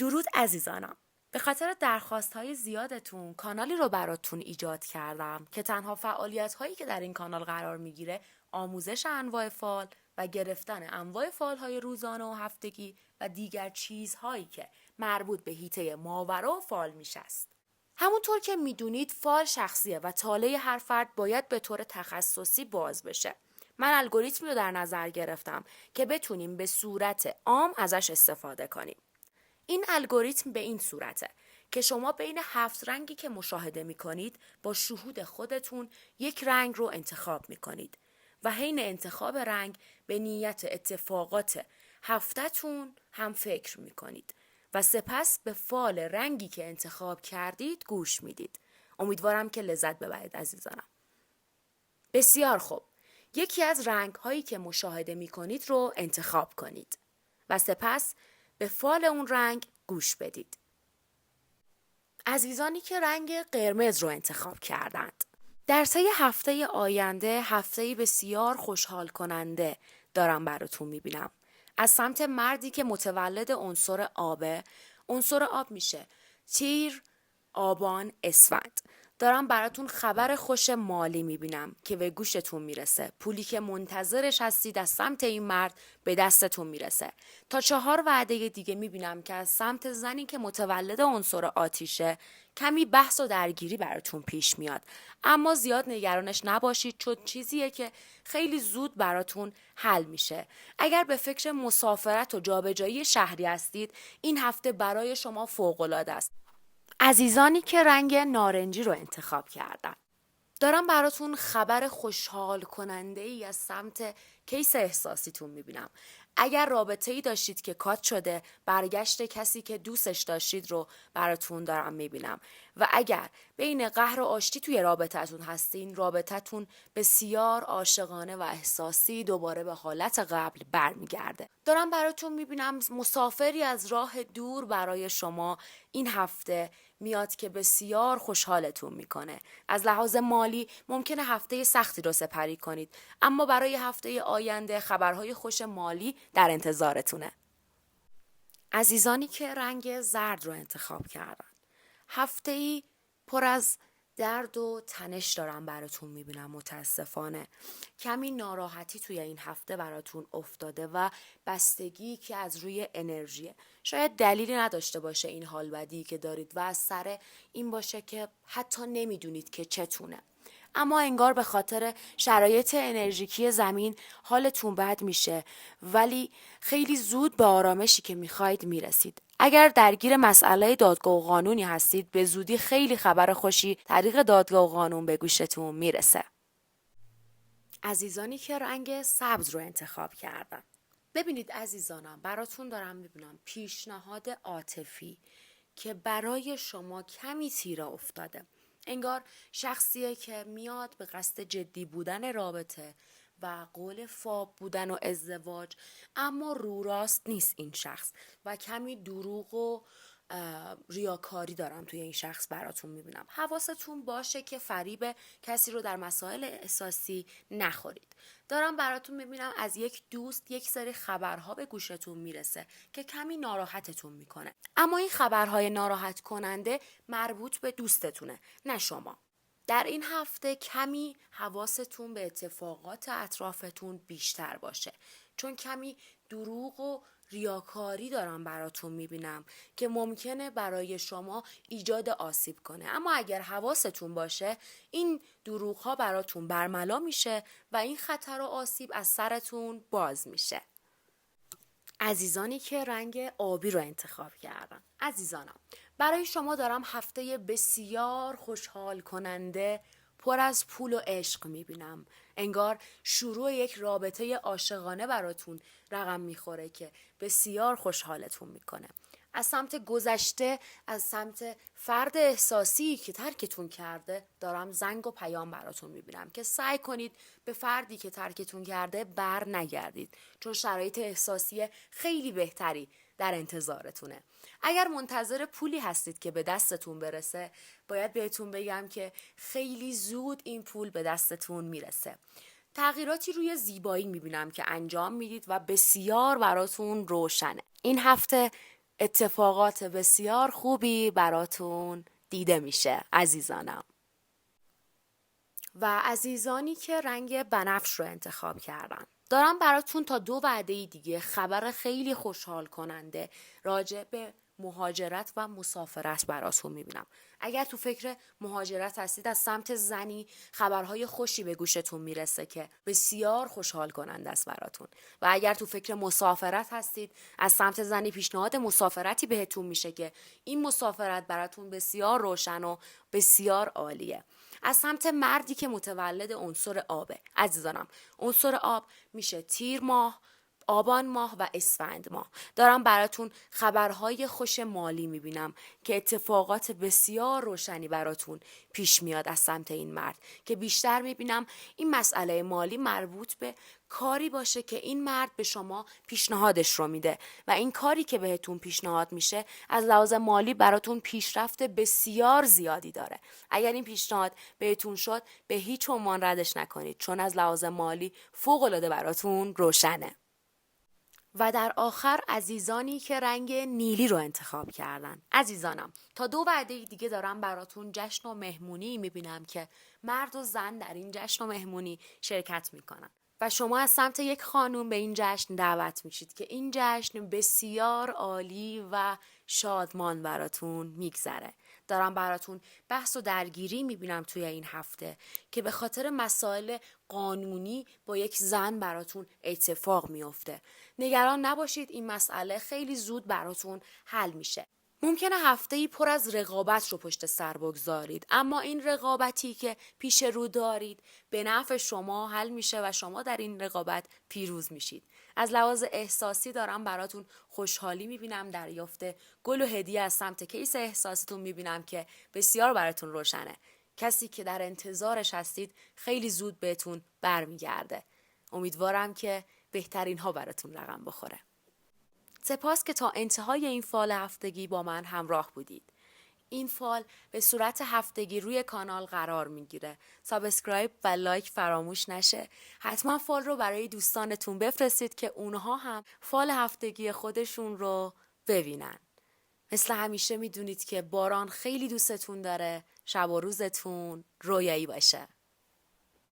درود عزیزانم. به خاطر درخواست‌های زیادتون کانالی رو براتون ایجاد کردم که تنها فعالیت‌هایی که در این کانال قرار میگیره آموزش انواع فال و گرفتن انواع فال‌های روزانه و هفتگی و دیگر چیزهایی که مربوط به حیطه ماورا و فال میشه است. همونطور که میدونید فال شخصیه و طالع هر فرد باید به طور تخصصی باز بشه. من الگوریتمی رو در نظر گرفتم که بتونیم به صورت عام ازش استفاده کنیم. این الگوریتم به این صورته که شما بین 7 رنگی که مشاهده می کنید با شهود خودتون یک رنگ رو انتخاب می کنید و حین انتخاب رنگ به نیت اتفاقات هفته‌تون هم فکر می کنید و سپس به فال رنگی که انتخاب کردید گوش میدید. امیدوارم که لذت ببرید عزیزانم. بسیار خوب. یکی از رنگ هایی که مشاهده می کنید رو انتخاب کنید و سپس به فال اون رنگ گوش بدید. عزیزانی که رنگ قرمز رو انتخاب کردند. در طی هفته آینده هفته‌ای بسیار خوشحال کننده دارم براتون میبینم. از سمت مردی که متولد عنصر آبه، عنصر آب میشه تیر، آبان، اسفند. دارم براتون خبر خوش مالی میبینم که به گوشتون میرسه. پولی که منتظرش هستید از سمت این مرد به دستتون میرسه. تا 4 وعده دیگه میبینم که از سمت زنی که متولد عنصر آتیشه کمی بحث و درگیری براتون پیش میاد. اما زیاد نگرانش نباشید چون چیزیه که خیلی زود براتون حل میشه. اگر به فکر مسافرت و جابجایی شهری هستید این هفته برای شما فوق‌العاده است. عزیزانی که رنگ نارنجی رو انتخاب کردن. دارم براتون خبر خوشحال کننده ای از سمت کیس احساسیتون میبینم. اگر رابطه‌ای داشتید که کات شده، برگشت کسی که دوستش داشتید رو براتون دارم میبینم. و اگر بین قهر و آشتی توی رابطتون هستین، رابطتون بسیار عاشقانه و احساسی دوباره به حالت قبل برمیگرده. دارم براتون میبینم مسافری از راه دور برای شما این هفته میاد که بسیار خوشحالتون میکنه. از لحاظ مالی ممکنه هفته سختی رو سپری کنید، اما برای هفته آینده خبرهای خوش مالی در انتظارتونه. عزیزانی که رنگ زرد رو انتخاب کردن. هفته‌ای پر از درد و تنش دارم براتون میبینم متاسفانه. کمی ناراحتی توی این هفته براتون افتاده و بستگی که از روی انرژیه. شاید دلیلی نداشته باشه این حال بدی که دارید و از سر این باشه که حتی نمیدونید که چتونه. اما انگار به خاطر شرایط انرژیکی زمین حالتون بد میشه ولی خیلی زود به آرامشی که میخواید میرسید. اگر درگیر مسئله دادگاه و قانونی هستید به زودی خیلی خبر خوشی طریق دادگاه و قانون به گوشتون میرسه. عزیزانی که رنگ سبز رو انتخاب کردن. ببینید عزیزانم براتون دارم میبینم پیشنهاد عاطفی که برای شما کمی تیره افتاده. انگار شخصیه که میاد به قصد جدی بودن رابطه و قول فاب بودن و ازدواج، اما رو راست نیست این شخص و کمی دروغ و ریاکاری دارم توی این شخص براتون میبینم. حواستون باشه که فریب کسی رو در مسائل احساسی نخورید. دارم براتون میبینم از یک دوست یک سری خبرها به گوشتون میرسه که کمی ناراحتتون میکنه، اما این خبرهای ناراحت کننده مربوط به دوستتونه نه شما. در این هفته کمی حواستون به اتفاقات اطرافتون بیشتر باشه چون کمی دروغ و ریاکاری دارم براتون میبینم که ممکنه برای شما ایجاد آسیب کنه، اما اگر حواستون باشه این دروغ ها براتون برملا میشه و این خطر و آسیب از سرتون باز میشه. عزیزانی که رنگ آبی رو انتخاب کردن. عزیزانم برای شما دارم هفته بسیار خوشحال کننده پر از پول و عشق میبینم. انگار شروع یک رابطه عاشقانه براتون رقم میخوره که بسیار خوشحالتون میکنه. از سمت گذشته، از سمت فرد احساسی که ترکتون کرده دارم زنگ و پیام براتون میبینم که سعی کنید به فردی که ترکتون کرده بر نگردید چون شرایط احساسی خیلی بهتری در انتظارتونه. اگر منتظر پولی هستید که به دستتون برسه باید بهتون بگم که خیلی زود این پول به دستتون میرسه. تغییراتی روی زیبایی میبینم که انجام میدید و بسیار براتون روشنه. این هفته اتفاقات بسیار خوبی براتون دیده میشه عزیزانم. و عزیزانی که رنگ بنفش رو انتخاب کردن، دارم براتون تا 2 وعده دیگه خبر خیلی خوشحال کننده راجع به مهاجرت و مسافرت براتون میبینم. اگر تو فکر مهاجرت هستید، از سمت زنی خبرهای خوشی به گوشتون میرسه که بسیار خوشحال کننده است براتون. و اگر تو فکر مسافرت هستید، از سمت زنی پیشنهاد مسافرتی بهتون میشه که این مسافرت براتون بسیار روشن و بسیار عالیه. از سمت مردی که متولد عنصر آبه عزیزانم، عنصر آب میشه تیر ماه، آبان ماه و اسفند ماه. دارم براتون خبرهای خوش مالی میبینم که اتفاقات بسیار روشنی براتون پیش میاد از سمت این مرد، که بیشتر میبینم این مسئله مالی مربوط به کاری باشه که این مرد به شما پیشنهادش رو میده و این کاری که بهتون پیشنهاد میشه از لحاظ مالی براتون پیشرفت بسیار زیادی داره. اگر این پیشنهاد بهتون شد، به هیچ عنوان ردش نکنید، چون از لحاظ مالی فوق‌العاده براتون روشنه. و در آخر عزیزانی که رنگ نیلی رو انتخاب کردن، عزیزانم تا 2 وعده دیگه دارم براتون جشن و مهمونی میبینم که مرد و زن در این جشن و مهمونی شرکت میکنن و شما از سمت یک خانوم به این جشن دعوت میشید که این جشن بسیار عالی و شادمان براتون میگذره. دارم براتون بحث و درگیری میبینم توی این هفته که به خاطر مسائل قانونی با یک زن براتون اتفاق میفته. نگران نباشید، این مسئله خیلی زود براتون حل میشه. ممکنه هفته‌ای پر از رقابت رو پشت سر بگذارید، اما این رقابتی که پیش رو دارید به نفع شما حل میشه و شما در این رقابت پیروز میشید. از لحاظ احساسی دارم براتون خوشحالی میبینم، دریافت گل و هدیه از سمت کیس احساسیتون میبینم که بسیار براتون روشنه. کسی که در انتظارش هستید خیلی زود بهتون برمیگرده. امیدوارم که بهترین ها براتون رقم بخوره. سپاس که تا انتهای این فال هفتگی با من همراه بودید. این فال به صورت هفتگی روی کانال قرار میگیره. سابسکرایب و لایک فراموش نشه. حتما فال رو برای دوستانتون بفرستید که اونها هم فال هفتگی خودشون رو ببینن. مثل همیشه میدونید که باران خیلی دوستتون داره. شب و روزتون رویایی باشه.